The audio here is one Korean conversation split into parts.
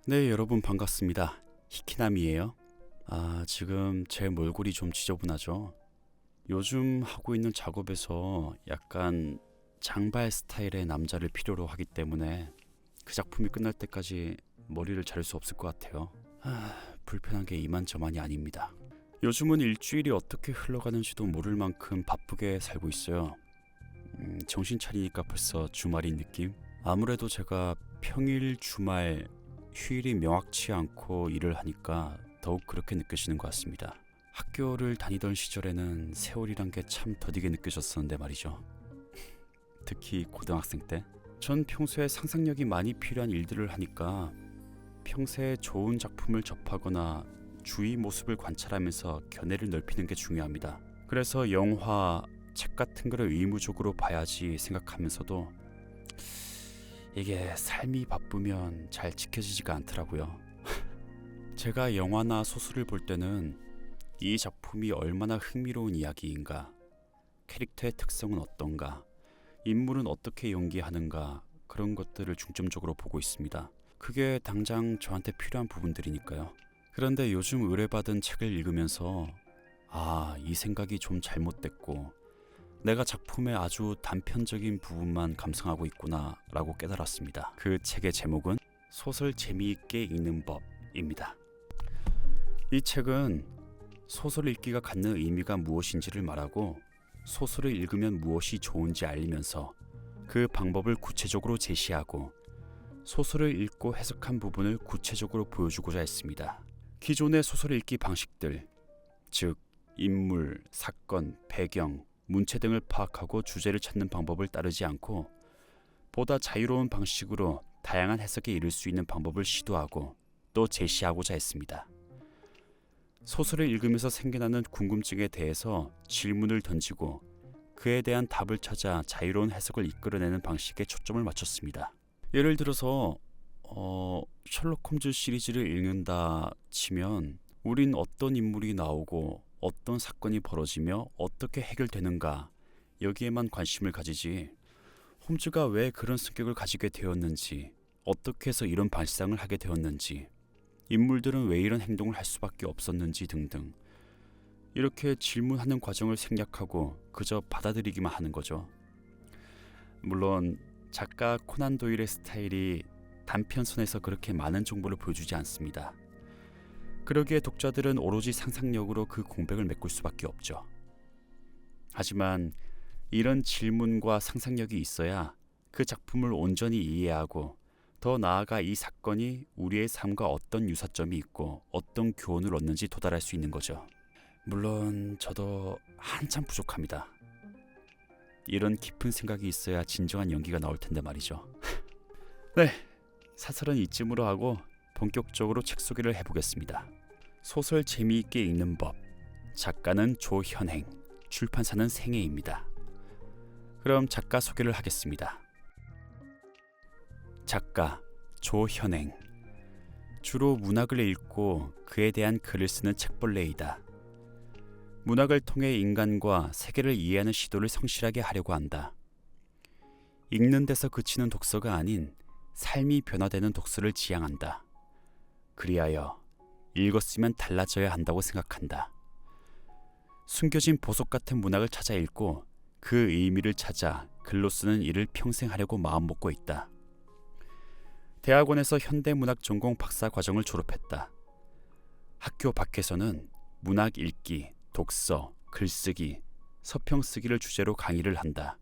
네, 여러분 반갑습니다. 히키남이에요. 지금 제 몰골이 좀 지저분하죠? 요즘 하고 있는 작업에서 약간 장발 스타일의 남자를 필요로 하기 때문에 그 작품이 끝날 때까지 머리를 자를 수 없을 것 같아요. 불편한 게 이만저만이 아닙니다. 요즘은 일주일이 어떻게 흘러가는지도 모를 만큼 바쁘게 살고 있어요. 정신 차리니까 벌써 주말인 느낌? 아무래도 제가 평일, 주말, 휴일이 명확치 않고 일을 하니까 더욱 그렇게 느껴지는 것 같습니다. 학교를 다니던 시절에는 세월이란 게 참 더디게 느껴졌었는데 말이죠. 특히 고등학생 때. 전 평소에 상상력이 많이 필요한 일들을 하니까 평소에 좋은 작품을 접하거나 주위 모습을 관찰하면서 견해를 넓히는 게 중요합니다. 그래서 영화, 책 같은 거를 의무적으로 봐야지 생각하면서도 이게 삶이 바쁘면 잘 지켜지지가 않더라고요. 제가 영화나 소설을 볼 때는 이 작품이 얼마나 흥미로운 이야기인가, 캐릭터의 특성은 어떤가, 인물은 어떻게 연기하는가, 그런 것들을 중점적으로 보고 있습니다. 그게 당장 저한테 필요한 부분들이니까요. 그런데 요즘 의뢰받은 책을 읽으면서 이 생각이 좀 잘못됐고 내가 작품의 아주 단편적인 부분만 감상하고 있구나 라고 깨달았습니다. 그 책의 제목은 소설 재미있게 읽는 법입니다. 이 책은 소설 읽기가 갖는 의미가 무엇인지를 말하고 소설을 읽으면 무엇이 좋은지 알리면서 그 방법을 구체적으로 제시하고 소설을 읽고 해석한 부분을 구체적으로 보여주고자 했습니다. 기존의 소설 읽기 방식들, 즉 인물, 사건, 배경, 문체 등을 파악하고 주제를 찾는 방법을 따르지 않고 보다 자유로운 방식으로 다양한 해석에 이를 수 있는 방법을 시도하고 또 제시하고자 했습니다. 소설을 읽으면서 생겨나는 궁금증에 대해서 질문을 던지고 그에 대한 답을 찾아 자유로운 해석을 이끌어내는 방식에 초점을 맞췄습니다. 예를 들어서 셜록 홈즈 시리즈를 읽는다 치면 우린 어떤 인물이 나오고 어떤 사건이 벌어지며 어떻게 해결되는가 여기에만 관심을 가지지 홈즈가 왜 그런 성격을 가지게 되었는지 어떻게 해서 이런 발상을 하게 되었는지 인물들은 왜 이런 행동을 할 수밖에 없었는지 등등 이렇게 질문하는 과정을 생략하고 그저 받아들이기만 하는 거죠. 물론 작가 코난 도일의 스타일이 단편선에서 그렇게 많은 정보를 보여주지 않습니다. 그러기에 독자들은 오로지 상상력으로 그 공백을 메꿀 수밖에 없죠. 하지만 이런 질문과 상상력이 있어야 그 작품을 온전히 이해하고 더 나아가 이 사건이 우리의 삶과 어떤 유사점이 있고 어떤 교훈을 얻는지 도달할 수 있는 거죠. 물론 저도 한참 부족합니다. 이런 깊은 생각이 있어야 진정한 연기가 나올 텐데 말이죠. 네, 사설은 이쯤으로 하고 본격적으로 책 소개를 해보겠습니다. 소설 재미있게 읽는 법, 작가는 조현행, 출판사는 생애입니다. 그럼 작가 소개를 하겠습니다. 작가 조현행, 주로 문학을 읽고 그에 대한 글을 쓰는 책벌레이다. 문학을 통해 인간과 세계를 이해하는 시도를 성실하게 하려고 한다. 읽는 데서 그치는 독서가 아닌 삶이 변화되는 독서를 지향한다. 그리하여 읽었으면 달라져야 한다고 생각한다. 숨겨진 보석 같은 문학을 찾아 읽고 그 의미를 찾아 글로 쓰는 일을 평생 하려고 마음먹고 있다. 대학원에서 현대문학 전공 박사 과정을 졸업했다. 학교 밖에서는 문학 읽기, 독서, 글쓰기, 서평 쓰기를 주제로 강의를 한다.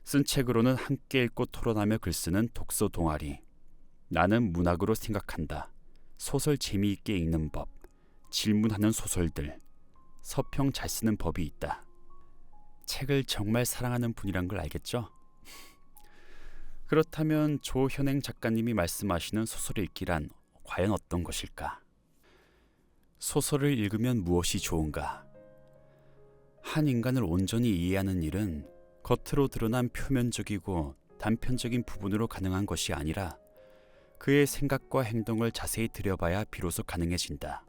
쓴 책으로는 함께 읽고 토론하며 글쓰는 독서 동아리, 나는 문학으로 생각한다, 소설 재미있게 읽는 법, 질문하는 소설들, 서평 잘 쓰는 법이 있다. 책을 정말 사랑하는 분이란 걸 알겠죠? 그렇다면 조현행 작가님이 말씀하시는 소설 읽기란 과연 어떤 것일까? 소설을 읽으면 무엇이 좋은가? 한 인간을 온전히 이해하는 일은 겉으로 드러난 표면적이고 단편적인 부분으로 가능한 것이 아니라 그의 생각과 행동을 자세히 들여봐야 비로소 가능해진다.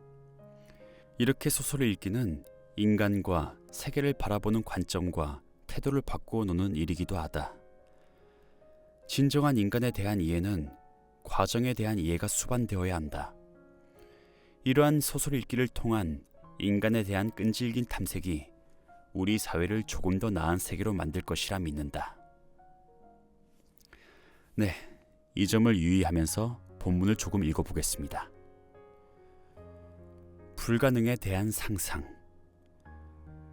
이렇게 소설을 읽기는 인간과 세계를 바라보는 관점과 태도를 바꾸어 놓는 일이기도 하다. 진정한 인간에 대한 이해는 과정에 대한 이해가 수반되어야 한다. 이러한 소설 읽기를 통한 인간에 대한 끈질긴 탐색이 우리 사회를 조금 더 나은 세계로 만들 것이라 믿는다. 네, 이 점을 유의하면서 본문을 조금 읽어보겠습니다. 불가능에 대한 상상.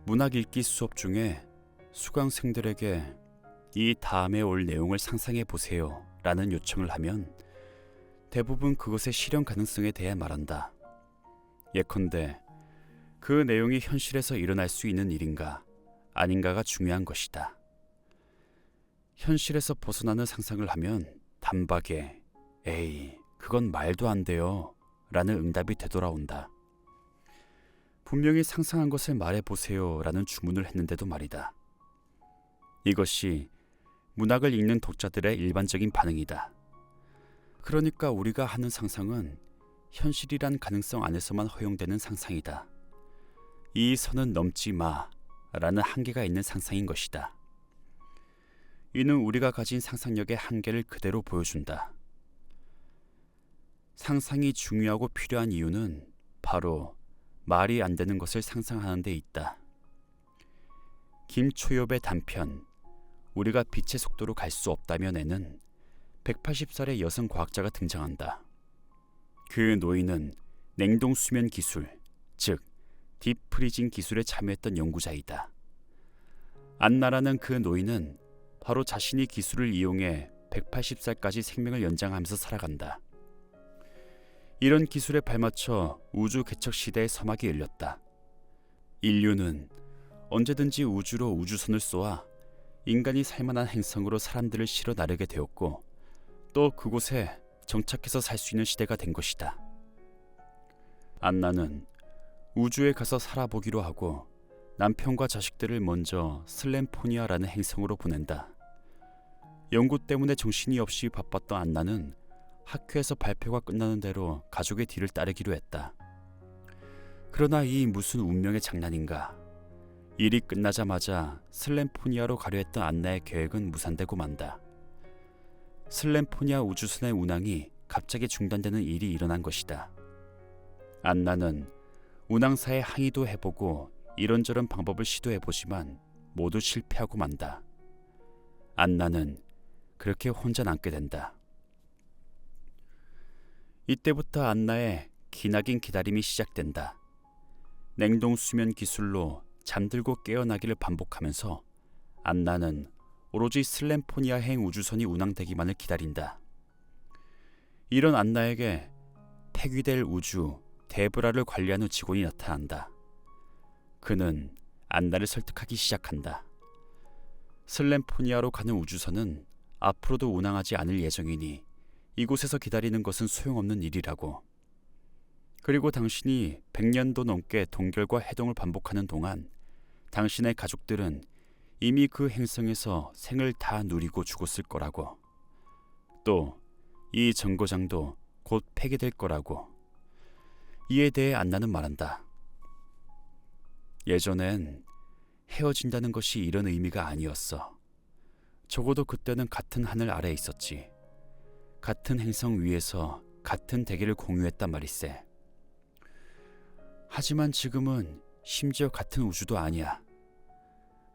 문학 읽기 수업 중에 수강생들에게 이 다음에 올 내용을 상상해 보세요 라는 요청을 하면 대부분 그것의 실현 가능성에 대해 말한다. 예컨대 그 내용이 현실에서 일어날 수 있는 일인가 아닌가가 중요한 것이다. 현실에서 벗어나는 상상을 하면 단박에 에이, 그건 말도 안 돼요 라는 응답이 되돌아온다. 분명히 상상한 것을 말해보세요 라는 주문을 했는데도 말이다. 이것이 문학을 읽는 독자들의 일반적인 반응이다. 그러니까 우리가 하는 상상은 현실이란 가능성 안에서만 허용되는 상상이다. 이 선은 넘지 마 라는 한계가 있는 상상인 것이다. 이는 우리가 가진 상상력의 한계를 그대로 보여준다. 상상이 중요하고 필요한 이유는 바로 말이 안 되는 것을 상상하는 데 있다. 김초엽의 단편 우리가 빛의 속도로 갈 수 없다면에는 180살의 여성 과학자가 등장한다. 그 노인은 냉동 수면 기술, 즉 딥프리징 기술에 참여했던 연구자이다. 안나라는 그 노인은 바로 자신이 기술을 이용해 180살까지 생명을 연장하면서 살아간다. 이런 기술에 발맞춰 우주 개척 시대의 서막이 열렸다. 인류는 언제든지 우주로 우주선을 쏘아 인간이 살만한 행성으로 사람들을 실어 나르게 되었고 또 그곳에 정착해서 살 수 있는 시대가 된 것이다. 안나는 우주에 가서 살아보기로 하고 남편과 자식들을 먼저 슬램포니아라는 행성으로 보낸다. 연구 때문에 정신이 없이 바빴던 안나는 학교에서 발표가 끝나는 대로 가족의 뒤를 따르기로 했다. 그러나 이 무슨 운명의 장난인가. 일이 끝나자마자 슬램포니아로 가려 했던 안나의 계획은 무산되고 만다. 슬램포니아 우주선의 운항이 갑자기 중단되는 일이 일어난 것이다. 안나는 운항사에 항의도 해보고 이런저런 방법을 시도해보지만 모두 실패하고 만다. 안나는 그렇게 혼자 남게 된다. 이때부터 안나의 기나긴 기다림이 시작된다. 냉동 수면 기술로 잠들고 깨어나기를 반복하면서 안나는 오로지 슬램포니아행 우주선이 운항되기만을 기다린다. 이런 안나에게 폐귀될 우주 데브라를 관리하는 직원이 나타난다. 그는 안나를 설득하기 시작한다. 슬램포니아로 가는 우주선은 앞으로도 운항하지 않을 예정이니 이곳에서 기다리는 것은 소용없는 일이라고. 그리고 당신이 100년도 넘게 동결과 해동을 반복하는 동안 당신의 가족들은 이미 그 행성에서 생을 다 누리고 죽었을 거라고. 또 이 정거장도 곧 폐기될 거라고. 이에 대해 안나는 말한다. 예전엔 헤어진다는 것이 이런 의미가 아니었어. 적어도 그때는 같은 하늘 아래에 있었지. 같은 행성 위에서 같은 대기를 공유했단 말일세. 하지만 지금은 심지어 같은 우주도 아니야.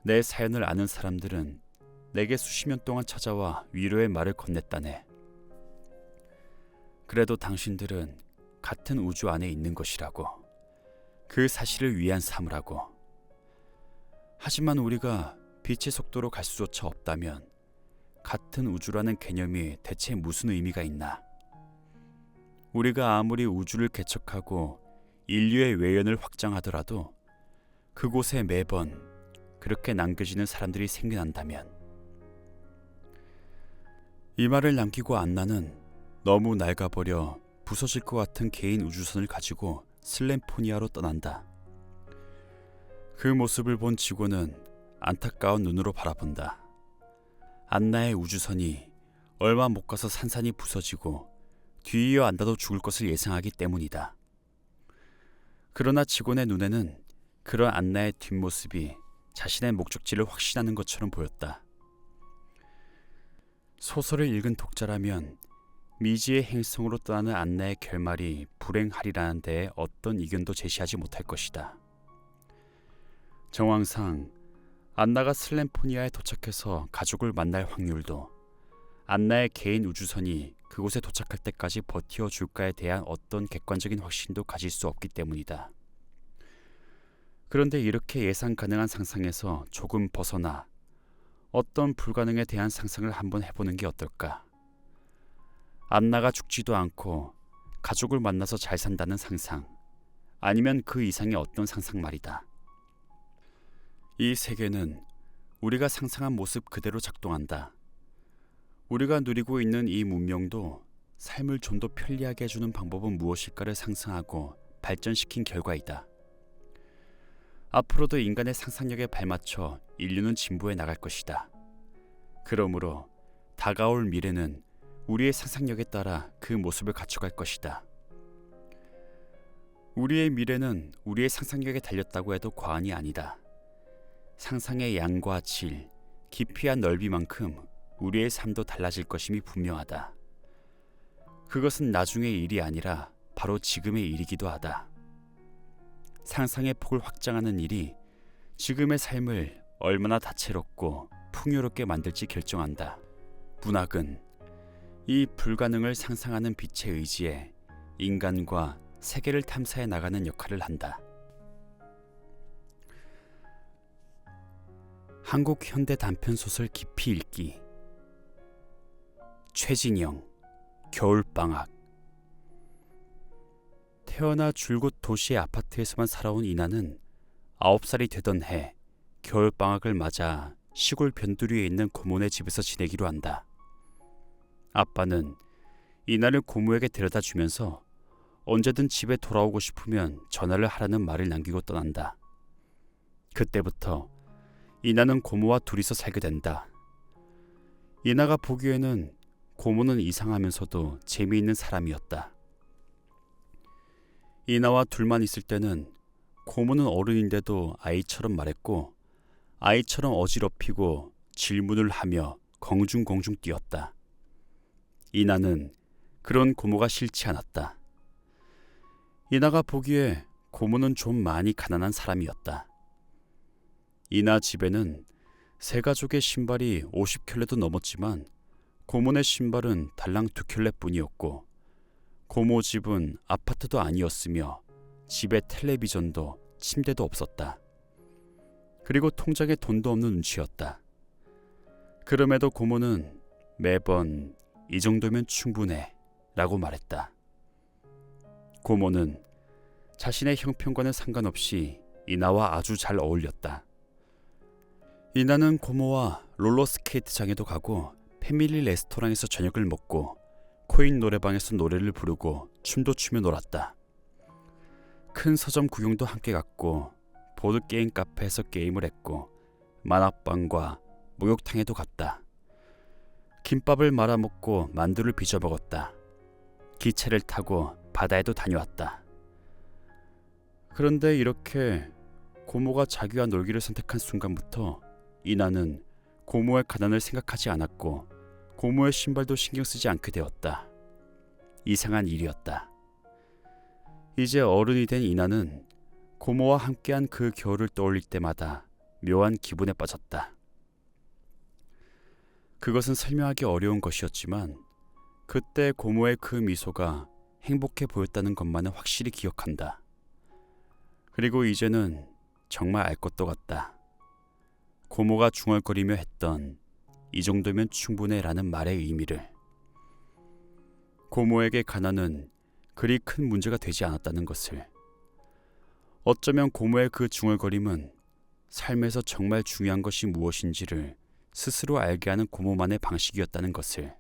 내 사연을 아는 사람들은 내게 수십 년 동안 찾아와 위로의 말을 건넸다네. 그래도 당신들은 같은 우주 안에 있는 것이라고. 그 사실을 위안 삼으라고. 하지만 우리가 빛의 속도로 갈 수조차 없다면 같은 우주라는 개념이 대체 무슨 의미가 있나? 우리가 아무리 우주를 개척하고 인류의 외연을 확장하더라도 그곳에 매번 그렇게 남겨지는 사람들이 생겨난다면. 이 말을 남기고 안나는 너무 낡아버려 부서질 것 같은 개인 우주선을 가지고 슬램포니아로 떠난다. 그 모습을 본 직원은 안타까운 눈으로 바라본다. 안나의 우주선이 얼마 못 가서 산산이 부서지고 뒤이어 앉아도 죽을 것을 예상하기 때문이다. 그러나 직원의 눈에는 그런 안나의 뒷모습이 자신의 목적지를 확신하는 것처럼 보였다. 소설을 읽은 독자라면 미지의 행성으로 떠나는 안나의 결말이 불행하리라는 데에 어떤 이견도 제시하지 못할 것이다. 정황상 안나가 슬램포니아에 도착해서 가족을 만날 확률도 안나의 개인 우주선이 그곳에 도착할 때까지 버티어줄까에 대한 어떤 객관적인 확신도 가질 수 없기 때문이다. 그런데 이렇게 예상 가능한 상상에서 조금 벗어나 어떤 불가능에 대한 상상을 한번 해보는 게 어떨까? 안나가 죽지도 않고 가족을 만나서 잘 산다는 상상, 아니면 그 이상의 어떤 상상 말이다. 이 세계는 우리가 상상한 모습 그대로 작동한다. 우리가 누리고 있는 이 문명도 삶을 좀 더 편리하게 해주는 방법은 무엇일까를 상상하고 발전시킨 결과이다. 앞으로도 인간의 상상력에 발맞춰 인류는 진보해 나갈 것이다. 그러므로 다가올 미래는 우리의 상상력에 따라 그 모습을 갖춰갈 것이다. 우리의 미래는 우리의 상상력에 달렸다고 해도 과언이 아니다. 상상의 양과 질, 깊이와 넓이만큼 우리의 삶도 달라질 것임이 분명하다. 그것은 나중의 일이 아니라 바로 지금의 일이기도 하다. 상상의 폭을 확장하는 일이 지금의 삶을 얼마나 다채롭고 풍요롭게 만들지 결정한다. 문학은 이 불가능을 상상하는 빛의 의지에 인간과 세계를 탐사해 나가는 역할을 한다. 한국 현대 단편소설 깊이 읽기. 최진영, 겨울방학. 태어나 줄곧 도시의 아파트에서만 살아온 이나는 9살이 되던 해 겨울방학을 맞아 시골 변두리에 있는 고모네 집에서 지내기로 한다. 아빠는 이나를 고모에게 데려다 주면서 언제든 집에 돌아오고 싶으면 전화를 하라는 말을 남기고 떠난다. 그때부터 이나는 고모와 둘이서 살게 된다. 이나가 보기에는 고모는 이상하면서도 재미있는 사람이었다. 이나와 둘만 있을 때는 고모는 어른인데도 아이처럼 말했고 아이처럼 어지럽히고 질문을 하며 공중공중 뛰었다. 이나는 그런 고모가 싫지 않았다. 이나가 보기에 고모는 좀 많이 가난한 사람이었다. 이나 집에는 세 가족의 신발이 50켤레도 넘었지만 고모네 신발은 달랑 2켤레뿐이었고 고모 집은 아파트도 아니었으며 집에 텔레비전도 침대도 없었다. 그리고 통장에 돈도 없는 눈치였다. 그럼에도 고모는 매번 이 정도면 충분해 라고 말했다. 고모는 자신의 형편과는 상관없이 이나와 아주 잘 어울렸다. 이나는 고모와 롤러스케이트장에도 가고 패밀리 레스토랑에서 저녁을 먹고 코인 노래방에서 노래를 부르고 춤도 추며 놀았다. 큰 서점 구경도 함께 갔고 보드게임 카페에서 게임을 했고 만화방과 목욕탕에도 갔다. 김밥을 말아먹고 만두를 빚어 먹었다. 기차를 타고 바다에도 다녀왔다. 그런데 이렇게 고모가 자기와 놀기를 선택한 순간부터 이나는 고모의 가난을 생각하지 않았고 고모의 신발도 신경 쓰지 않게 되었다. 이상한 일이었다. 이제 어른이 된 이나는 고모와 함께한 그 겨울을 떠올릴 때마다 묘한 기분에 빠졌다. 그것은 설명하기 어려운 것이었지만 그때 고모의 그 미소가 행복해 보였다는 것만은 확실히 기억한다. 그리고 이제는 정말 알 것도 같다. 고모가 중얼거리며 했던 이 정도면 충분해 라는 말의 의미를. 고모에게 가난은 그리 큰 문제가 되지 않았다는 것을. 어쩌면 고모의 그 중얼거림은 삶에서 정말 중요한 것이 무엇인지를 스스로 알게 하는 고모만의 방식이었다는 것을.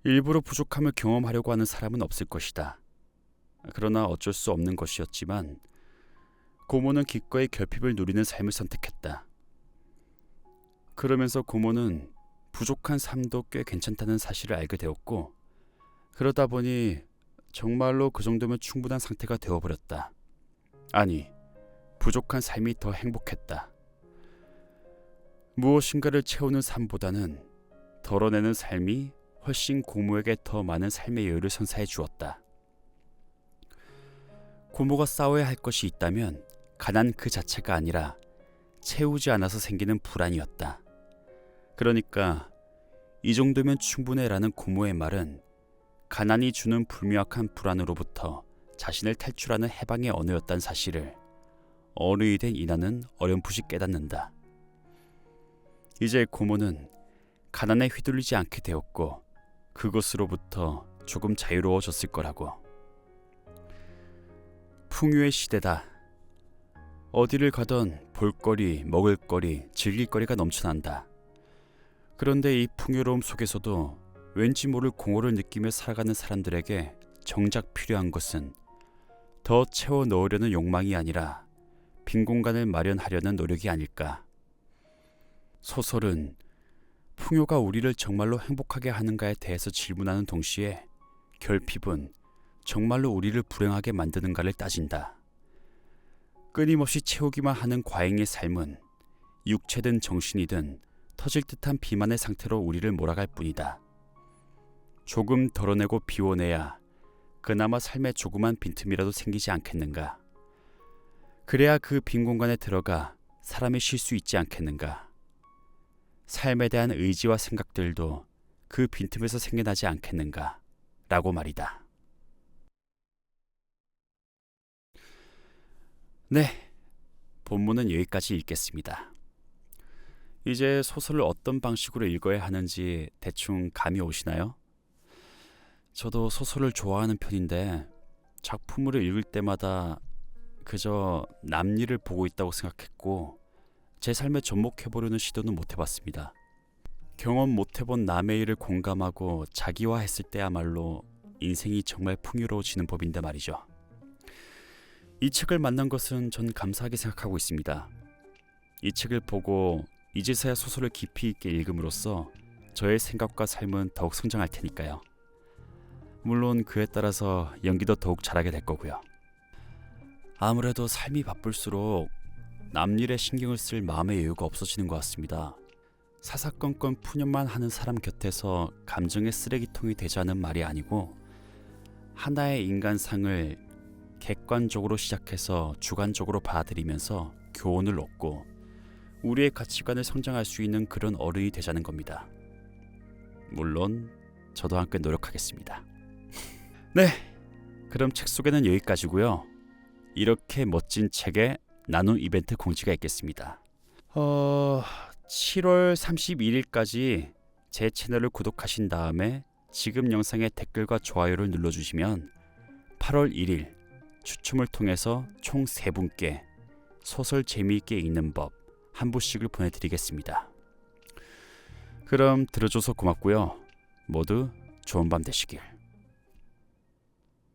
일부러 부족함을 경험하려고 하는 사람은 없을 것이다. 그러나 어쩔 수 없는 것이었지만 고모는 기꺼이 결핍을 누리는 삶을 선택했다. 그러면서 고모는 부족한 삶도 꽤 괜찮다는 사실을 알게 되었고 그러다 보니 정말로 그 정도면 충분한 상태가 되어버렸다. 아니, 부족한 삶이 더 행복했다. 무엇인가를 채우는 삶보다는 덜어내는 삶이 훨씬 고모에게 더 많은 삶의 여유를 선사해 주었다. 고모가 싸워야 할 것이 있다면 가난 그 자체가 아니라 채우지 않아서 생기는 불안이었다. 그러니까 이 정도면 충분해라는 고모의 말은 가난이 주는 불명확한 불안으로부터 자신을 탈출하는 해방의 언어였다는 사실을 어른이 된 이나는 어렴풋이 깨닫는다. 이제 고모는 가난에 휘둘리지 않게 되었고 그것으로부터 조금 자유로워졌을 거라고. 풍요의 시대다. 어디를 가던 볼거리, 먹을거리, 즐길거리가 넘쳐난다. 그런데 이 풍요로움 속에서도 왠지 모를 공허를 느끼며 살아가는 사람들에게 정작 필요한 것은 더 채워 넣으려는 욕망이 아니라 빈 공간을 마련하려는 노력이 아닐까. 소설은 풍요가 우리를 정말로 행복하게 하는가에 대해서 질문하는 동시에 결핍은 정말로 우리를 불행하게 만드는가를 따진다. 끊임없이 채우기만 하는 과잉의 삶은 육체든 정신이든 터질 듯한 비만의 상태로 우리를 몰아갈 뿐이다. 조금 덜어내고 비워내야 그나마 삶에 조그만 빈틈이라도 생기지 않겠는가. 그래야 그 빈 공간에 들어가 사람이 쉴 수 있지 않겠는가. 삶에 대한 의지와 생각들도 그 빈틈에서 생겨나지 않겠는가 라고 말이다. 네, 본문은 여기까지 읽겠습니다. 이제 소설을 어떤 방식으로 읽어야 하는지 대충 감이 오시나요? 저도 소설을 좋아하는 편인데 작품을 읽을 때마다 그저 남일을 보고 있다고 생각했고 제 삶에 접목해보려는 시도는 못해봤습니다. 경험 못해본 남의 일을 공감하고 자기화했을 때야말로 인생이 정말 풍요로워지는 법인데 말이죠. 이 책을 만난 것은 전 감사하게 생각하고 있습니다. 이 책을 보고 이제서야 소설을 깊이 있게 읽음으로써 저의 생각과 삶은 더욱 성장할 테니까요. 물론 그에 따라서 연기도 더욱 잘하게 될 거고요. 아무래도 삶이 바쁠수록 남일에 신경을 쓸 마음의 여유가 없어지는 것 같습니다. 사사건건 푸념만 하는 사람 곁에서 감정의 쓰레기통이 되자는 말이 아니고 하나의 인간상을 객관적으로 시작해서 주관적으로 받아들이면서 교훈을 얻고 우리의 가치관을 성장할 수 있는 그런 어른이 되자는 겁니다. 물론 저도 함께 노력하겠습니다. 네, 그럼 책 소개는 여기까지고요. 이렇게 멋진 책에 나눔 이벤트 공지가 있겠습니다. 7월 31일까지 제 채널을 구독하신 다음에 지금 영상에 댓글과 좋아요를 눌러주시면 8월 1일 추첨을 통해서 총 3분께 소설 재미있게 읽는 법 한 부씩을 보내드리겠습니다. 그럼 들어줘서 고맙고요. 모두 좋은 밤 되시길.